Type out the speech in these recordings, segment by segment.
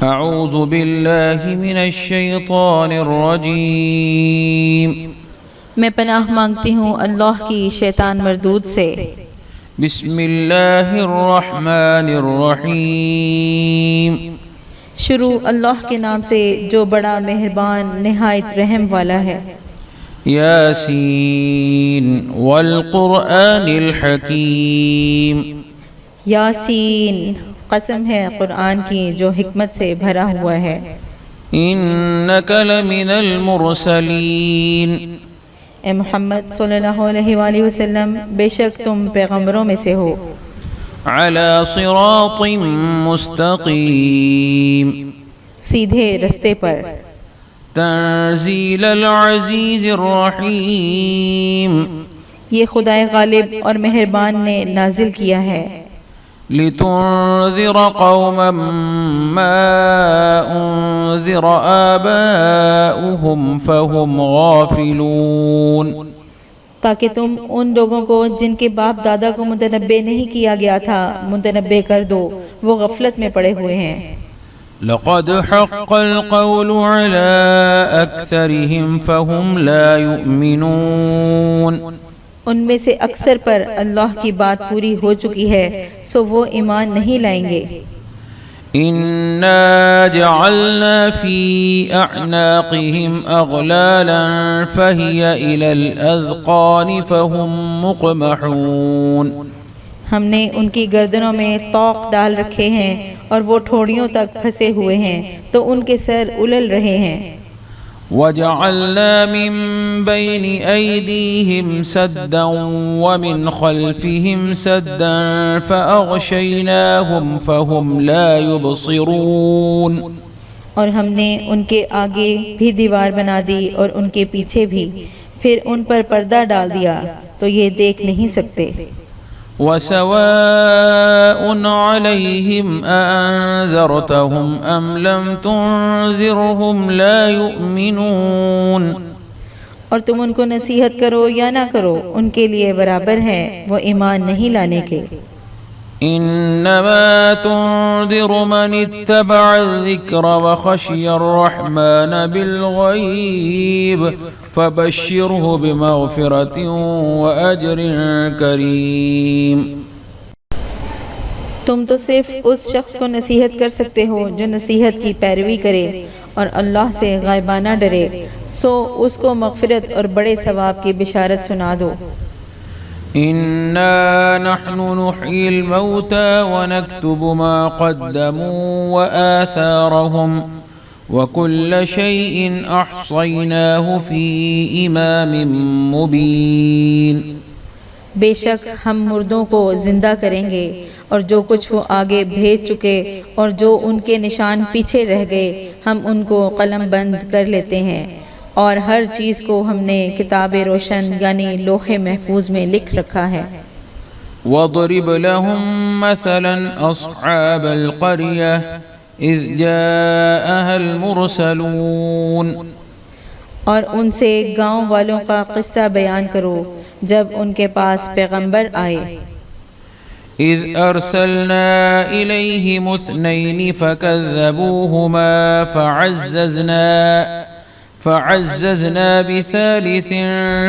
اعوذ باللہ من الشیطان الرجیم میں پناہ مانگتی ہوں اللہ کی شیطان مردود سے۔ بسم اللہ الرحمن الرحیم شروع اللہ کے نام سے جو بڑا مہربان نہایت رحم والا ہے۔ یاسین والقرآن الحکیم یاسین، قسم ہے قرآن کی جو حکمت سے بھرا ہوا ہے۔ انک لمن المرسلین اے محمد صلی اللہ علیہ وآلہ وسلم، بے شک تم پیغمبروں میں سے ہو۔ علی صراط مستقیم سیدھے رستے پر۔ تنزیل العزیز الرحیم یہ خدائے غالب اور مہربان نے نازل کیا ہے۔ لتنذر قوما ما انذر آباؤهم فهم غافلون تاکہ تم ان لوگوں کو جن کے باپ دادا کو متنبع نہیں کیا گیا تھا متنبع کر دو، وہ غفلت میں پڑے ہوئے ہیں۔ لقد حق القول على أكثرهم فهم لا يؤمنون ان میں سے اکثر پر اللہ کی بات پوری ہو چکی ہے سو وہ ایمان نہیں لائیں گے۔ إنا جعلنا في أعناقهم أغلالا فهي إلى الأذقان فهم مقمحون ہم نے ان کی گردنوں میں طوق ڈال رکھے ہیں اور وہ ٹھوڑیوں تک پھنسے ہوئے ہیں تو ان کے سر الل رہے ہیں۔ وَجَعَلْنَا مِن بَيْنِ أَيْدِيهِمْ سَدًّا وَمِنْ خَلْفِهِمْ سَدًّا فَأَغْشَيْنَاهُمْ فَهُمْ لَا يُبْصِرُونَ اور ہم نے ان کے آگے بھی دیوار بنا دی اور ان کے پیچھے بھی، پھر ان پر پردہ ڈال دیا تو یہ دیکھ نہیں سکتے۔ وَسَوَاءٌ عَلَيْهِمْ أَأَنذَرْتَهُمْ أَمْ لَمْ تُنذِرْهُمْ لَا يُؤْمِنُونَ اور تم ان کو نصیحت کرو یا نہ کرو ان کے لیے برابر ہے، وہ ایمان نہیں لانے کے۔ إنما تنذر من اتبع الذكر وخشي الرحمن بالغيب فبشره بمغفرة وأجر كريم تم تو صرف اس شخص کو نصیحت کر سکتے ہو جو نصیحت کی پیروی کرے اور اللہ سے غائبانہ ڈرے، سو اس کو مغفرت اور بڑے ثواب کی بشارت سنا دو۔ إنا نحن نحيي الموتى ونكتب ما قدموا وآثارهم وكل شيء أحصيناه في إمام مبين بے شک ہم مردوں کو زندہ کریں گے اور جو کچھ وہ آگے بھیج چکے اور جو ان کے نشان پیچھے رہ گئے ہم ان کو قلم بند کر لیتے ہیں، اور ہر چیز کو ہم نے کتاب روشن یعنی لوح محفوظ میں لکھ رکھا ہے۔ وَاضْرِبْ لَهُم مَّثَلًا أَصْحَابَ الْقَرْيَةِ إِذْ جَاءَهَا الْمُرْسَلُونَ اور ان سے گاؤں والوں کا قصہ بیان کرو جب ان کے پاس پیغمبر آئے۔ إِذْ أَرْسَلْنَا إِلَيْهِمُ اثْنَيْنِ فَكَذَّبُوهُمَا فعززنا بثالث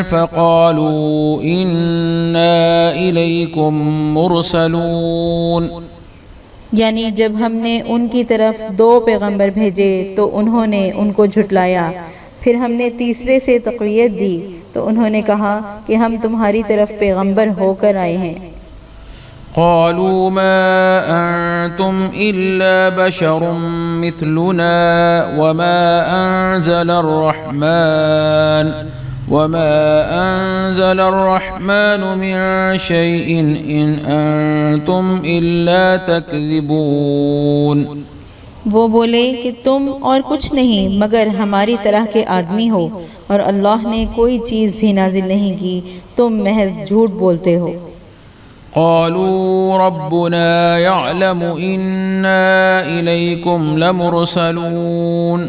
فقالوا إنا إليكم مرسلون یعنی جب ہم نے ان کی طرف 2 پیغمبر بھیجے تو انہوں نے ان کو جھٹلایا، پھر ہم نے تیسرے سے تقویت دی تو انہوں نے کہا کہ ہم تمہاری طرف پیغمبر ہو کر آئے ہیں۔ قالوا ما أنتم إلا بشر مثلنا وما أنزل الرحمن من شيء إن أنتم إلا تكذبون وہ بولے کہ تم اور کچھ نہیں مگر ہماری طرح کے آدمی ہو اور اللہ نے کوئی چیز بھی نازل نہیں کی، تم محض جھوٹ بولتے ہو۔ قالوا ربنا يعلم إنا إليكم لمرسلون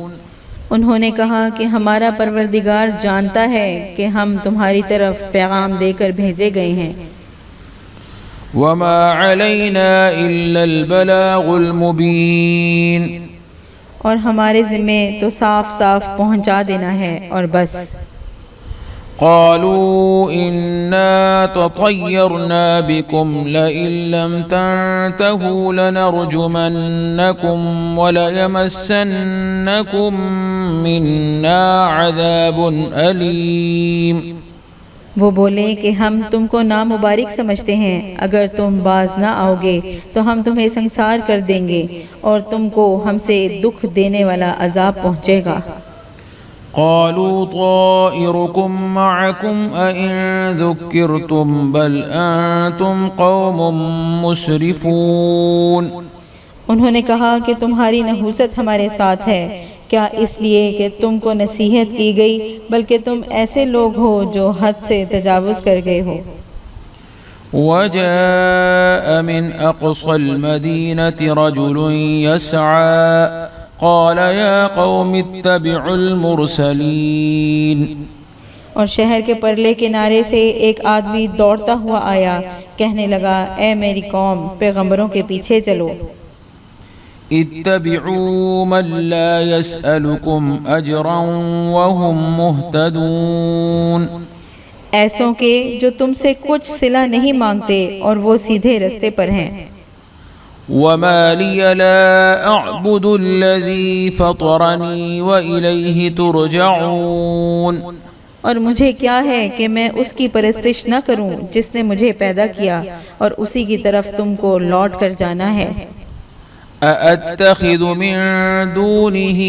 انہوں نے کہا کہ ہمارا پروردگار جانتا ہے کہ ہم تمہاری طرف پیغام دے کر بھیجے گئے ہیں۔ وما علينا إلا البلاغ المبين اور ہمارے ذمے تو صاف صاف پہنچا دینا ہے اور بس۔ قالوا إنا تطيرنا بكم لئن لم تنتهوا لنرجمنكم وليمسنكم منا عذاب أليم۔ وہ بولے کہ ہم تم کو نامبارک سمجھتے ہیں، اگر تم باز نہ آؤ گے تو ہم تمہیں سنسار کر دیں گے اور تم کو ہم سے دکھ دینے والا عذاب پہنچے گا۔ قالوا طائركم معكم أئن ذكرتم بل أنتم قوم مسرفون۔ انہوں نے کہا کہ تمہاری نحوست ہمارے ساتھ ہے، کیا اس لیے کہ تم کو نصیحت کی گئی، بلکہ تم ایسے لوگ ہو جو حد سے تجاوز کر گئے ہو۔ وجاء من أقصى المدينة رجل يسعى قال يا قوم اتبعوا المرسلين۔ اور شہر کے پرلے کنارے سے ایک آدمی دوڑتا ہوا آیا، کہنے لگا اے میری قوم، پیغمبروں کے پیچھے چلو۔ اتبعوا من لا يسألكم أجرا وهم مهتدون۔ ایسوں کے جو تم سے کچھ صلہ نہیں مانگتے اور وہ سیدھے رستے پر ہیں۔ وما لي لا أعبد الذي فطرني وإليه ترجعون۔ اور مجھے کیا ہے کہ میں اس کی پرستش نہ کروں جس نے مجھے پیدا کیا اور اسی کی طرف تم کو لوٹ کر جانا ہے۔ أأتخذ من دونه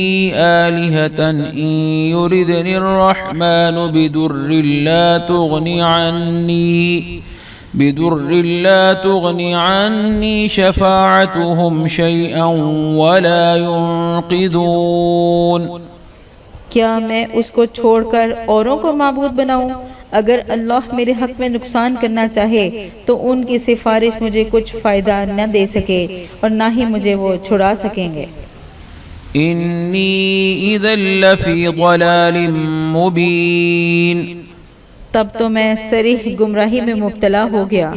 آلهة إن يردني الرحمن بدر لا تغني عني شفاعتهم شيئا ولا ينقذون۔ کیا میں اس کو چھوڑ کر اوروں کو معبود بناؤں؟ اگر اللہ میرے حق میں نقصان کرنا چاہے تو ان کی سفارش مجھے کچھ فائدہ نہ دے سکے اور نہ ہی مجھے وہ چھڑا سکیں گے۔ إني إذا لفي ضلال مبين۔ تب تو میں صریح گمراہی میں مبتلا ہو گیا۔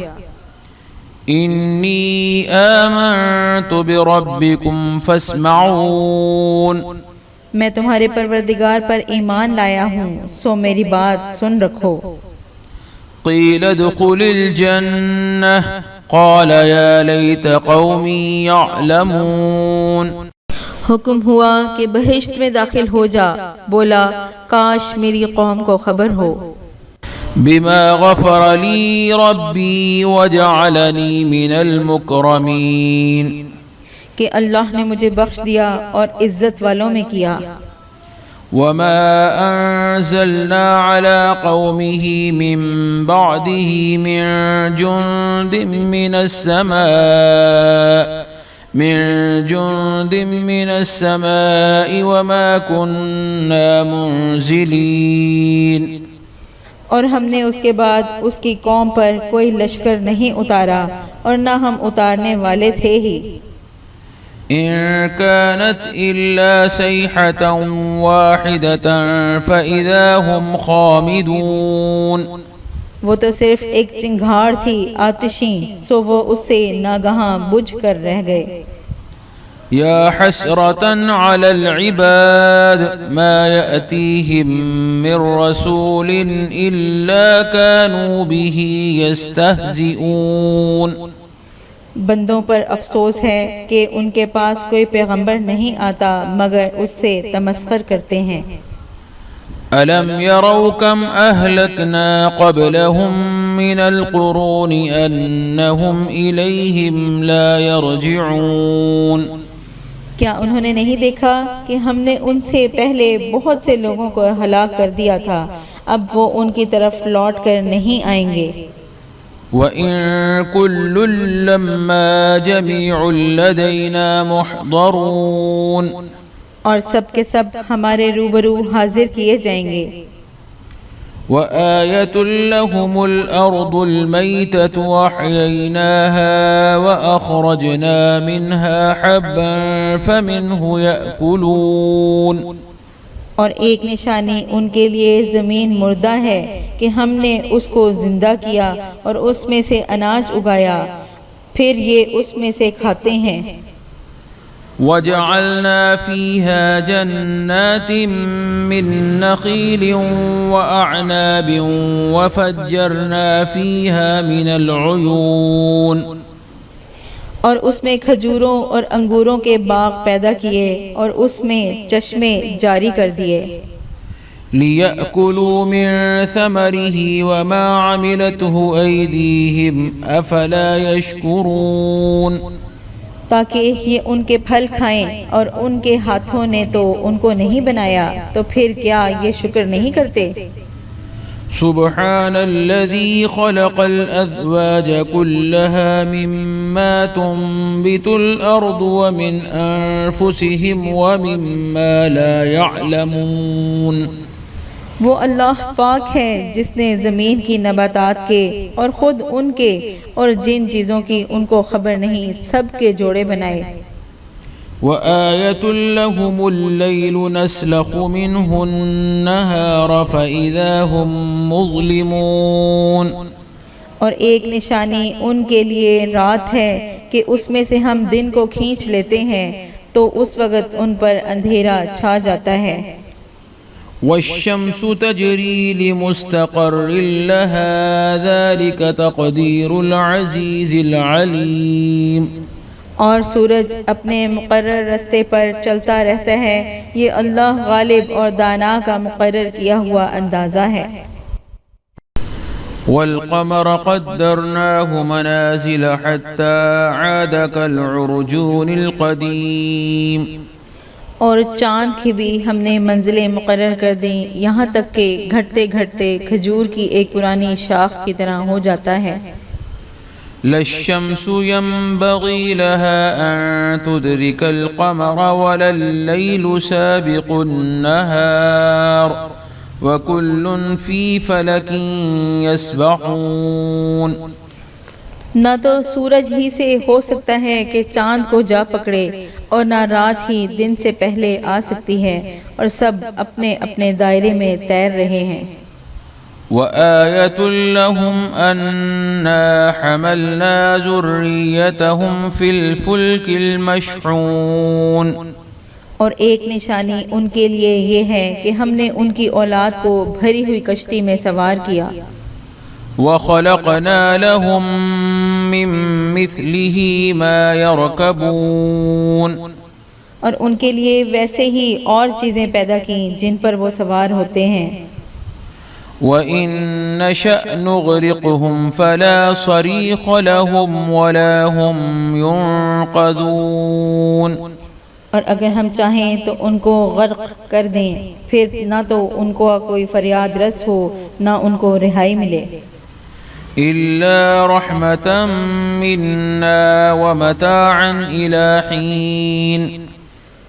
إني آمنت بربكم فاسمعون۔ میں تمہارے پروردگار پر ایمان لایا ہوں، سو میری بات سن رکھو۔ قيل ادخل الجنة قال يا ليت قومي يعلمون۔ حکم ہوا کہ بہشت میں داخل ہو جا، بولا کاش میری قوم کو خبر ہو۔ بما غفر لي ربي وجعلني من المكرمين۔ کہ اللہ نے مجھے بخش دیا اور عزت والوں میں کیا۔ وما أنزلنا على قومه من بعده من جند من السماء وما كنا منزلين۔ اور ہم نے اس کے بعد اس کی قوم پر کوئی لشکر نہیں اتارا اور نہ ہم اتارنے والے تھے ہی۔ إن كانت إلا صيحة واحدة فإذا هم خامدون۔ وہ تو صرف ایک چنگھاڑ تھی آتشیں، سو وہ اس سے ناگہاں بجھ کر رہ گئے۔ يا حسرة على العباد ما يأتيهم من رسول إلا كانوا به يستهزئون۔ بندوں پر افسوس ہے کہ ان کے پاس کوئی پیغمبر نہیں آتا مگر اس سے تمسخر کرتے ہیں۔ ألم يروا كم أهلكنا قبلهم من القرون أنهم إليهم لا يرجعون۔ کیا انہوں نے نہیں دیکھا کہ ہم نے ان سے پہلے بہت سے لوگوں کو ہلاک کر دیا تھا، اب وہ ان کی طرف لوٹ کر نہیں آئیں گے۔ وَإِن كُلٌّ لَّمَّا جَمِيعٌ لَّدَيْنَا مُحْضَرُونَ۔ اور سب کے سب ہمارے روبرو حاضر کیے جائیں گے۔ وَآيَةٌ لَّهُمُ الْأَرْضُ الْمَيْتَةُ وَأَحْيَيْنَاهَا وَأَخْرَجْنَا مِنْهَا حَبًّا فَمِنْهُ يَأْكُلُونَ۔ اور ایک نشانی ان کے لیے زمین مردہ ہے کہ ہم نے اس کو زندہ کیا اور اس میں سے اناج اگایا، پھر یہ اس میں سے کھاتے ہیں۔ وجعلنا فيها جنات من نخيل وأعناب وفجرنا فيها من العيون اور اس میں کھجوروں اور انگوروں کے باغ پیدا کیے اور اس میں چشمے جاری کر دیے لِيَأْكُلُوا مِن ثَمَرِهِ وَمَا عَمِلَتْهُ أَيْدِيهِمْ أَفَلَا يَشْكُرُونَ تاکہ یہ ان کے پھل کھائیں اور ان کے ہاتھوں نے تو ان کو نہیں بنایا تو پھر کیا یہ شکر نہیں کرتے سبحان الذي خلق الأزواج كلها مما تنبت الأرض ومن أنفسهم ومما لا يعلمون وہ اللہ پاک ہے جس نے زمین کی نباتات کے اور خود ان کے اور جن چیزوں کی ان کو خبر نہیں سب کے جوڑے بنائے وَآيَةٌ لَهُمُ اللَّيْلُ نَسْلَخُ مِنْهُ النَّهَارَ فَإِذَا هُمْ مُظْلِمُونَ اور ایک نشانی ان کے لیے رات ہے کہ اس میں سے ہم دن کو کھینچ لیتے ہیں تو اس وقت ان پر اندھیرا چھا جاتا ہے وَالشَّمْسُ تَجْرِي لِمُسْتَقَرٍّ لَهَا ذَلِكَ تَقْدِيرُ الْعَزِيزِ الْعَلِيمِ اور سورج اپنے مقرر رستے پر چلتا رہتا ہے یہ اللہ غالب اور دانا کا مقرر کیا ہوا اندازہ ہے وَالْقَمَرَ قَدَّرْنَاهُ مَنَازِلَ حَتَّى عَادَ كَالْعُرْجُونِ الْقَدِيمِ اور چاند کی بھی ہم نے منزلیں مقرر کر دیں یہاں تک کہ گھٹتے گھٹتے کھجور کی ایک پرانی شاخ کی طرح ہو جاتا ہے لَلشَّمْسُ يَنبَغِي لَهَا أَن تُدْرِكَ الْقَمَرَ وَلَا اللَّيْلُ سَابِقُ النَّهَارِ وَكُلٌّ فِي فَلَكٍ يَسْبَحُونَ نہ تو سورج ہی سے ہو سکتا ہے کہ چاند کو جا پکڑے اور نہ رات ہی دن سے پہلے آ سکتی ہے اور سب اپنے اپنے دائرے میں تیر رہے ہیں وَآيَةٌ لَهُمْ أَنَّا حَمَلْنَا ذُرِّيَّتَهُمْ فِي الْفُلْكِ الْمَشْحُونِ اور ایک نشانی ان کے لیے یہ ہے کہ ہم نے ان کی اولاد کو بھری ہوئی کشتی میں سوار کیا. وَخَلَقْنَا لَهُم مِّن مِّثْلِهِ مَا يَرْكَبُونَ اور ان کے لیے ویسے ہی اور چیزیں پیدا کیں جن پر وہ سوار ہوتے ہیں. وَإِن نَّشَأْ نُغْرِقْهُمْ فَلَا صَرِيخَ لَهُمْ وَلَا هُمْ يُنقَذُونَ اور اگر ہم چاہیں تو ان کو غرق کر دیں پھر نہ تو ان کو کوئی فریاد رس ہو نہ ان کو رہائی ملے. إِلَّا رَحْمَةً مِّنَّا وَمَتَاعًا إِلَى حِينٍ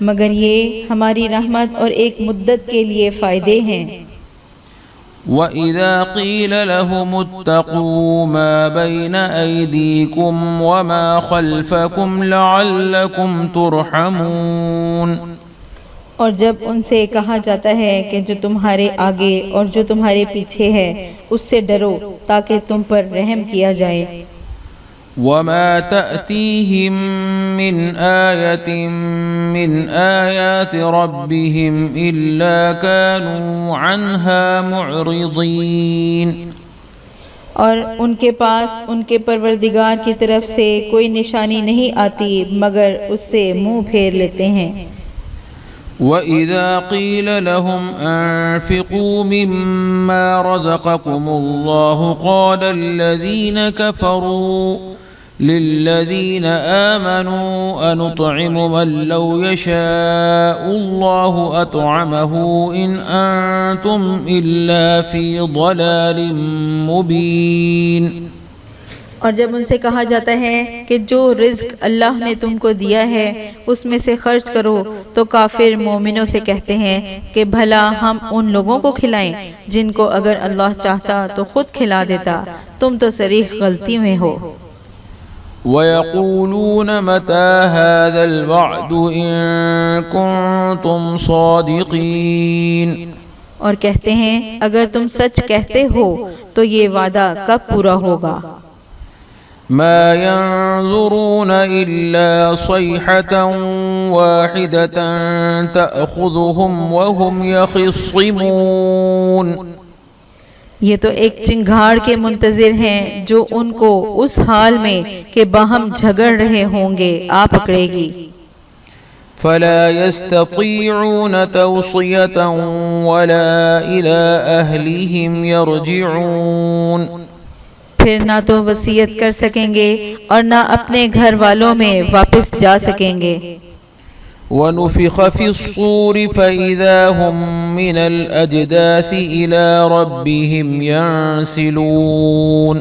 مگر یہ ہماری رحمت اور ایک مدت کے لیے فائدے ہیں. وَإِذَا قِيلَ لَهُمُ اتَّقُوا مَا بَيْنَ أَيْدِيكُمْ وَمَا خَلْفَكُمْ لَعَلَّكُمْ تُرْحَمُونَ اور جب ان سے کہا جاتا ہے کہ جو تمہارے آگے اور جو تمہارے پیچھے ہے اس سے ڈرو تاکہ تم پر رحم کیا جائے. وَمَا تَأْتِيهِم مِّنْ آيَةٍ مِّنْ آيَاتِ رَبِّهِمْ إِلَّا كَانُوا عَنْهَا مُعْرِضِينَ اور ان کے پاس ان کے پروردگار کی طرف سے کوئی نشانی نہیں آتی مگر اس سے منہ پھیر لیتے ہیں. وَإِذَا قِيلَ لَهُمْ أَنفِقُوا مِمَّا رَزَقَكُمُ اللَّهُ قَالَ الَّذِينَ كَفَرُوا لِلَّذِينَ آمَنُوا أَنُطْعِمُ مَن لَّوْ يَشَاءُ اللَّهُ أَطْعَمَهُ إِنْ أَنتُمْ إِلَّا فِي ضَلَالٍ مُّبِينٍ اور جب ان سے کہا جاتا ہے کہ جو رزق اللہ نے تم کو دیا ہے اس میں سے خرچ کرو تو کافر مومنوں سے کہتے ہیں کہ بھلا ہم ان لوگوں کو کھلائیں جن کو اگر اللہ چاہتا تو خود کھلا دیتا. تم تو صریح غلطی میں ہو. وَيَقُولُونَ مَتَى هَذَا الْوَعْدُ إِن كُنتُمْ صَادِقِينَ اور کہتے ہیں اگر تم سچ کہتے ہو تو یہ وعدہ کب پورا ہوگا. ما ينظرون إلا صيحة واحدة تأخذهم وهم يخصمون. یہ تو ایک چنگھاڑ کے منتظر ہیں جو ان کو اس حال میں کہ باہم جھگڑ رہے ہوں گے آ پکڑے گی. فلا يستطيعون توصية ولا إلى أهلهم يرجعون. پھر نہ تو وصیت کر سکیں گے اور نہ اپنے گھر والوں میں واپس جا سکیں گے. ونفخ في الصور فإذا هم من الأجداث إلى ربهم ينسلون.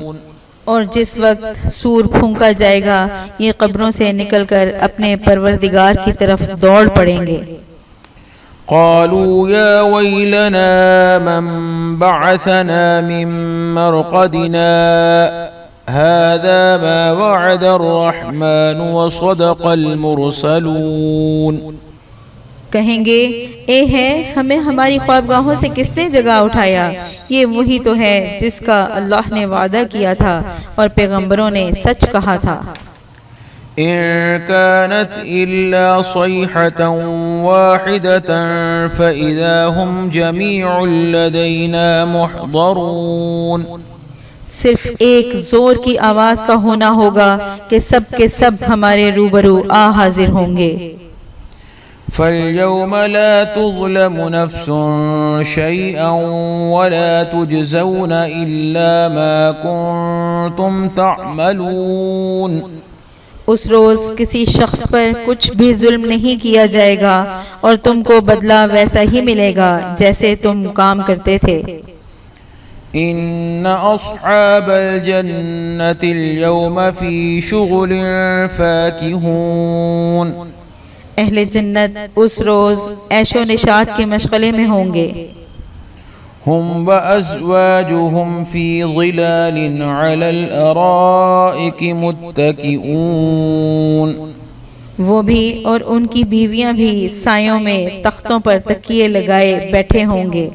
اور جس وقت سور پھونکا جائے گا یہ قبروں سے نکل کر اپنے پروردگار کی طرف دوڑ پڑیں گے. قالوا يا ويلنا من بعثنا من مرقدنا هذا ما وعد الرحمن وصدق المرسلون. کہیں گے اے ہے ہمیں ہماری خوابگاہوں سے کس نے جگا اٹھایا، یہ وہی تو ہے جس کا اللہ نے وعدہ کیا تھا اور پیغمبروں نے سچ کہا تھا. إن كانت إلا صيحة واحدة فإذا هم جميع لدينا محضرون. صرف ایک زور کی آواز کا ہونا ہوگا کہ سب کے سب ہمارے روبرو آ حاضر ہوں گے. فاليوم لا تظلم نفس شيئا ولا تجزون إلا ما كنتم تعملون. اس روز کسی شخص پر کچھ بھی ظلم نہیں کیا جائے گا اور تم کو بدلہ ویسا ہی ملے گا جیسے تم کام کرتے تھے. إن أصحاب الجنة اليوم في شغل فاكهون. اہل جنت اس روز عیش و نشاط کے مشغلے میں ہوں گے. هم وأزواجهم في ظلال على الأرائك متكئون. وہ بھی اور ان کی بیویاں بھی سایوں میں تختوں پر تکیے لگائے بیٹھے ہوں گے.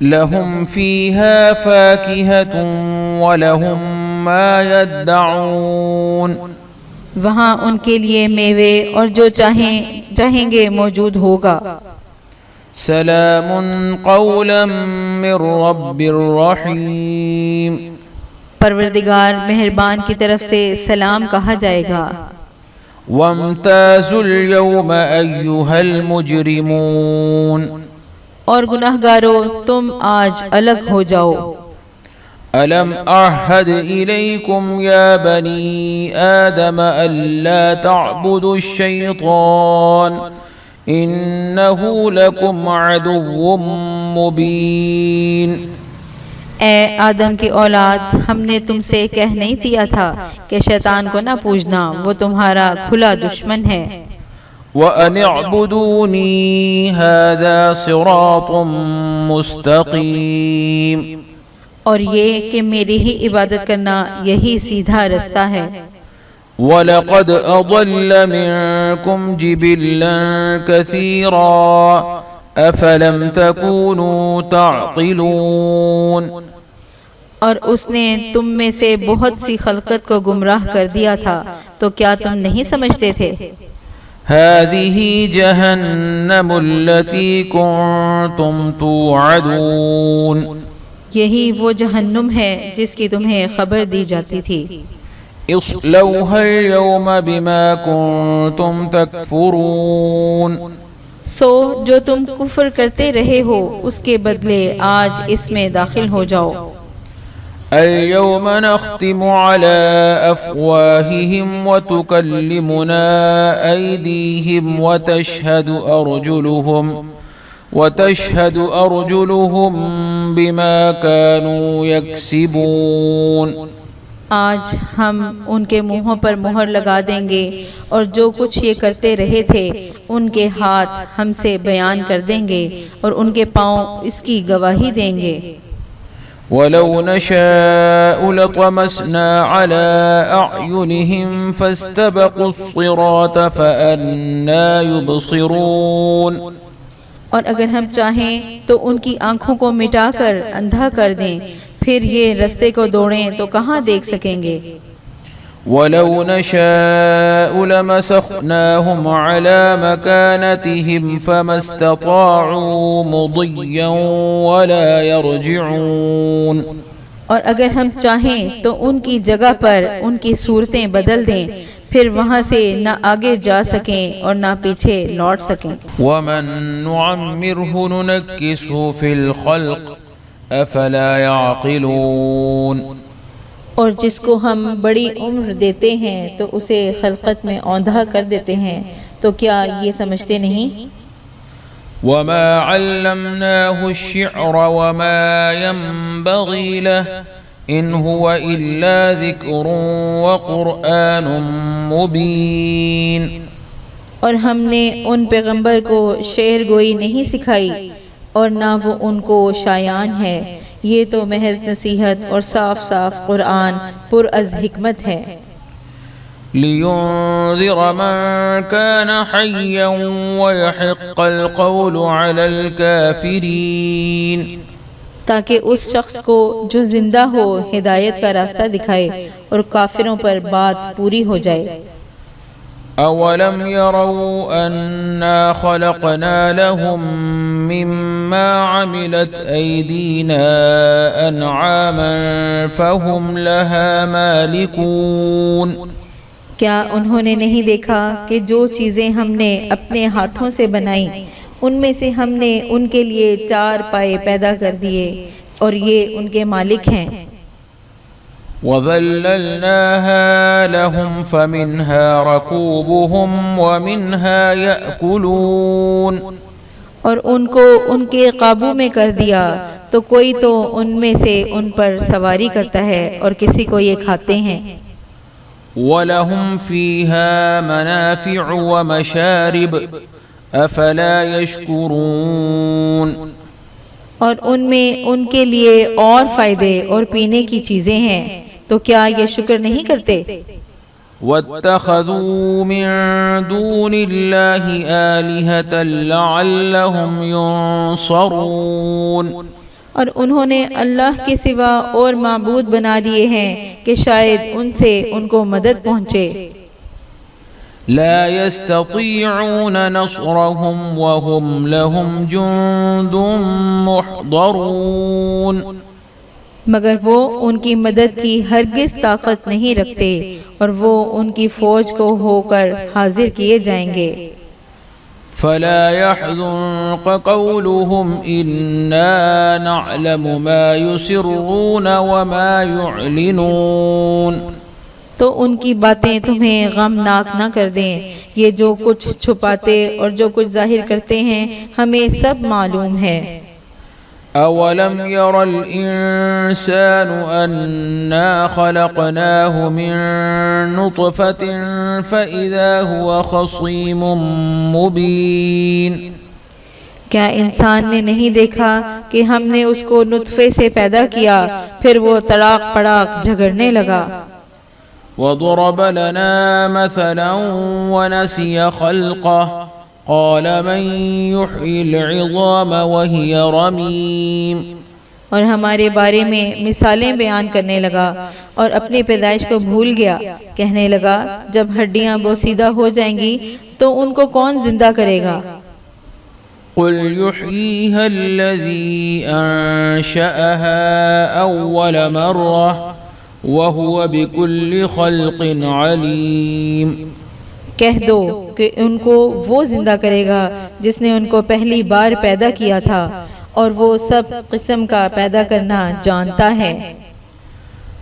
لهم فيها فاكهة ولهم ما يدعون. وہاں ان کے لیے میوے اور جو چاہیں گے موجود ہوگا. سلام قولا من رب الرحیم. پروردگار مہربان کی طرف سے سلام کہا جائے گا. وامتازوا اليوم أيها المجرمون. اور گناہگارو تم آج الگ ہو جاؤ. ألم أعهد إليكم يا بني آدم ألا تعبدوا الشيطان إنه لكم عدو مبين. اے آدم کی اولاد، ہم نے تم سے کہہ نہیں دیا تھا کہ شیطان کو نہ پوجنا، وہ تمہارا کھلا دشمن ہے. وأن اعبدوني هذا صراط مستقيم. اور یہ کہ میری ہی عبادت کرنا یہی سیدھا رستہ ہے. وَلَقَدْ أَضَلَّ مِنكُمْ جِبِلًّا كَثِيرًا أَفَلَمْ تَكُونُوا تَعْقِلُونَ. اور اس نے تم میں سے بہت سی خلقت کو گمراہ کر دیا تھا تو کیا تم نہیں سمجھتے تھے؟ هَذِهِ جَهَنَّمُ الَّتِي كُنْتُمْ تُوعَدُونَ. یہی وہ جہنم ہے جس کی تمہیں خبر دی جاتی تھی. اصلوها اليوم بما كنتم تكفرون. سو جو تم کفر کرتے رہے ہو اس کے بدلے آج اس میں داخل ہو جاؤ. اليوم نختم على أفواههم وتكلمنا أيديهم وتشهد أرجلهم بما كانوا يكسبون. آج ہم ان کے منہوں پر مہر لگا دیں گے اور جو کچھ یہ کرتے رہے تھے ان کے ہاتھ ہم سے بیان کر دیں گے اور ان کے پاؤں اس کی گواہی دیں گے. وَلَوْ نَشَاءُ لَطَمَسْنَا عَلَىٰ أَعْيُنِهِمْ فَاسْتَبَقُوا الصِّرَاطَ فَأَنَّىٰ يُبْصِرُونَ. اور اگر ہم چاہیں تو ان کی آنکھوں کو مٹا کر اندھا کر دیں، پھر یہ رستے کو دوڑیں تو کہاں دیکھ سکیں گے. ولو نشاء لمسخناهم على مكانتهم فما استطاعوا مضيا ولا يرجعون. اور اگر ہم چاہیں تو ان کی جگہ پر ان کی صورتیں بدل دیں، پھر وہاں سے نہ آگے جا سکیں اور نہ پیچھے لوٹ سکیں. ومن نعمره ننكسه في الخلق افلا يعقلون. اور جس کو ہم بڑی عمر دیتے ہیں تو اسے خلقت میں اوندھا کر دیتے ہیں، تو کیا یہ سمجھتے نہیں؟ وما علمناه الشعر وما ينبغي له ان هو الا ذكر وقرآن مبين. اور ہم نے ان پیغمبر کو شعر گوئی نہیں سکھائی اور نہ وہ ان کو شایان ہے، یہ تو محض نصیحت اور صاف صاف قرآن پر از حکمت ہے. لينذر من كان حيا ويحق القول على الكافرين. تاکہ اس شخص کو جو زندہ ہو ہدایت کا راستہ دکھائے اور کافروں پر بات پوری ہو جائے. اولم يروا انا خلقنا لهم مما عملت ايدينا انعاما فهم لها مالكون. کیا انہوں نے نہیں دیکھا کہ جو چیزیں ہم نے اپنے ہاتھوں سے بنائیں ان میں سے ہم نے ان کے لیے 4 پائے پیدا کر دیے اور یہ ان کے مالک ہیں. وَذَلَّلْنَاهَا لَهُمْ فَمِنْهَا رَكُوبُهُمْ وَمِنْهَا يَأْكُلُونَ. اور ان کو ان کے قابو میں کر دیا تو کوئی تو ان میں سے ان پر سواری کرتا ہے اور کسی کو یہ کھاتے ہیں. وَلَهُمْ فِيهَا مَنَافِعُ وَمَشَارِبُ أَفَلَا يَشْكُرُونَ. اور ان میں ان کے لیے اور فائدے اور پینے کی چیزیں ہیں، تو کیا یہ شکر نہیں کرتے؟ وَاتَّخَذُوا مِن دُونِ اللَّهِ آلِهَةً لَعَلَّهُمْ يُنصَرُونَ. اور انہوں نے اللہ کے سوا اور معبود بنا لیے ہیں کہ شاید ان سے ان کو مدد پہنچے. لا يستطيعون نصرهم وهم لهم جند محضرون. مگر وہ ان کی مدد کی ہرگز طاقت نہیں رکھتے اور وہ ان کی فوج کو ہو کر حاضر کیے جائیں گے. فلا يحزنك قولهم إنا نعلم ما يسرون وما يعلنون. تو ان کی باتیں تمہیں غمناک نہ کر دیں، یہ جو کچھ چھپاتے اور جو کچھ ظاہر کرتے ہیں ہمیں سب معلوم ہے. اولم ير الانسان انا خلقناه من نطفة فاذا هو خصيم مبين. کیا انسان نے نہیں دیکھا کہ ہم نے اس کو نطفے سے پیدا کیا پھر وہ تڑاک پڑاک جھگڑنے لگا. وضرب لنا مثلا ونسي خلقه قال من يحيي العظام وهي رميم. اور ہمارے بارے میں مثالیں بیان کرنے لگا اور اپنی پیدائش کو بھول گیا، کہنے لگا جب ہڈیاں بوسیدہ ہو جائیں گی تو ان کو کون زندہ کرے گا؟ قل يحييها الذي أنشأها أول مرة وَهُوَ بِكُلِّ خَلْقٍ عَلِيمٍ. کہہ دو کہ ان کو وہ زندہ کرے گا جس نے ان کو پہلی بار پیدا کیا تھا اور وہ سب قسم کا پیدا کرنا جانتا ہے.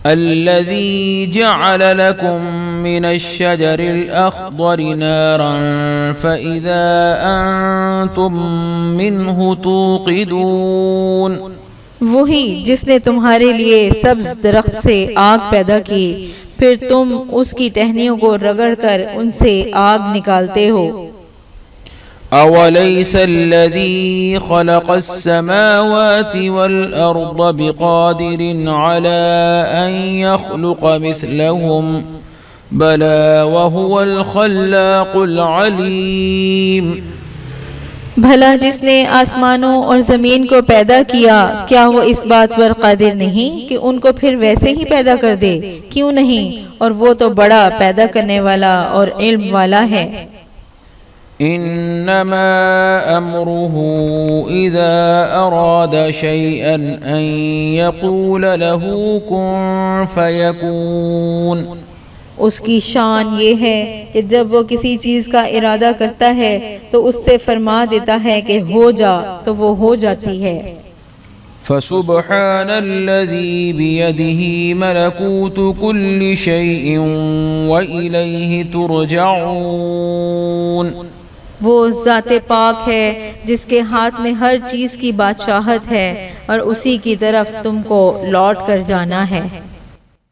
الذي جعل لكم من الشجر الأخضر نارا فإذا أنتم منه توقدون. وہی جس نے تمہارے لیے سبز درخت سے آگ پیدا کی پھر تم اس کی ٹہنیوں کو رگڑ کر ان سے آگ نکالتے ہو. أوليس الذي خلق السماوات والأرض بقادر على أن يخلق مثلهم بلى وهو الخلاق العليم. بھلا جس نے آسمانوں اور زمین کو پیدا کیا کیا وہ اس بات پر قادر نہیں کہ ان کو پھر ویسے ہی پیدا کر دے؟ کیوں نہیں، اور وہ تو بڑا پیدا کرنے والا اور علم والا ہے۔ انما امره اذا اراد شيئا ان يقول له كن فيكون۔ اس کی شان یہ ہے کہ جب وہ کسی چیز کا ارادہ کرتا ہے تو اس سے فرما دیتا ہے کہ ہو جا، تو وہ ہو جاتی ہے۔ فسبحان الذي بيده ملكوت كل شيء وإليه ترجعون۔ وہ ذات پاک ہے جس کے ہاتھ میں ہر چیز کی بادشاہت ہے اور اسی کی طرف تم کو لوٹ کر جانا ہے۔